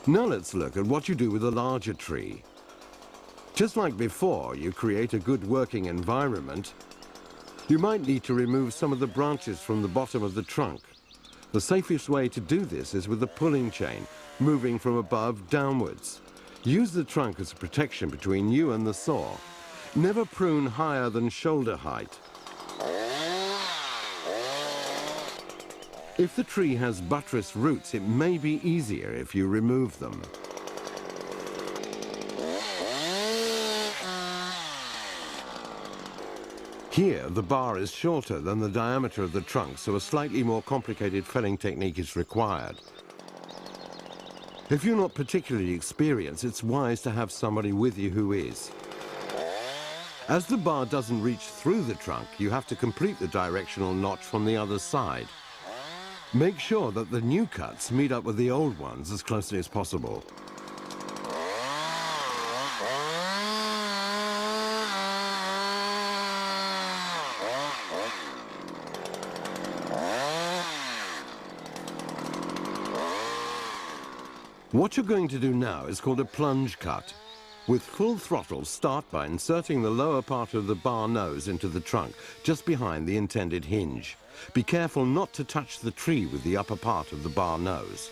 Now let's look at what you do with a larger tree. Just like before, you create a good working environment. You might need to remove some of the branches from the bottom of the trunk. The safest way to do this is with a pulling chain, moving from above downwards. Use the trunk as a protection between you and the saw. Never prune higher than shoulder height. If the tree has buttressed roots, it may be easier if you remove them. Here, the bar is shorter than the diameter of the trunk, so a slightly more complicated felling technique is required. If you're not particularly experienced, it's wise to have somebody with you who is. As the bar doesn't reach through the trunk, you have to complete the directional notch from the other side. Make sure that the new cuts meet up with the old ones as closely as possible. What you're going to do now is called a plunge cut. With full throttle, start by inserting the lower part of the bar nose into the trunk, just behind the intended hinge. Be careful not to touch the tree with the upper part of the bar nose.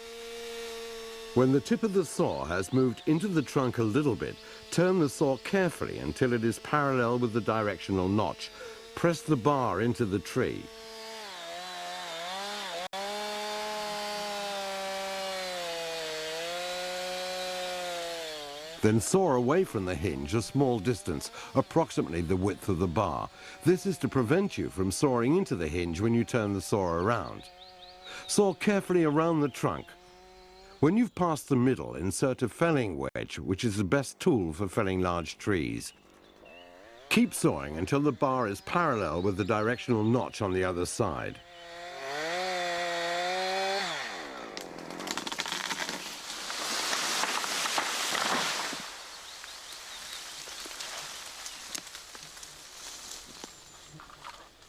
When the tip of the saw has moved into the trunk a little bit, turn the saw carefully until it is parallel with the directional notch. Press the bar into the tree. Then saw away from the hinge a small distance, approximately the width of the bar. This is to prevent you from sawing into the hinge when you turn the saw around. Saw carefully around the trunk. When you've passed the middle, insert a felling wedge, which is the best tool for felling large trees. Keep sawing until the bar is parallel with the directional notch on the other side.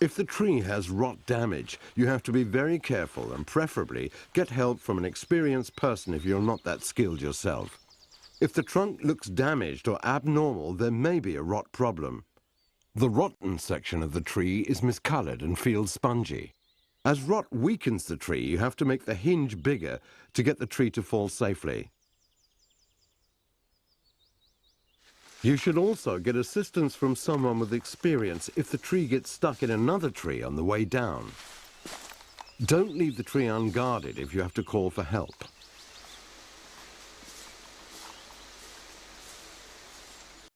If the tree has rot damage, you have to be very careful and preferably get help from an experienced person if you're not that skilled yourself. If the trunk looks damaged or abnormal, there may be a rot problem. The rotten section of the tree is miscolored and feels spongy. As rot weakens the tree, you have to make the hinge bigger to get the tree to fall safely. You should also get assistance from someone with experience if the tree gets stuck in another tree on the way down. Don't leave the tree unguarded if you have to call for help.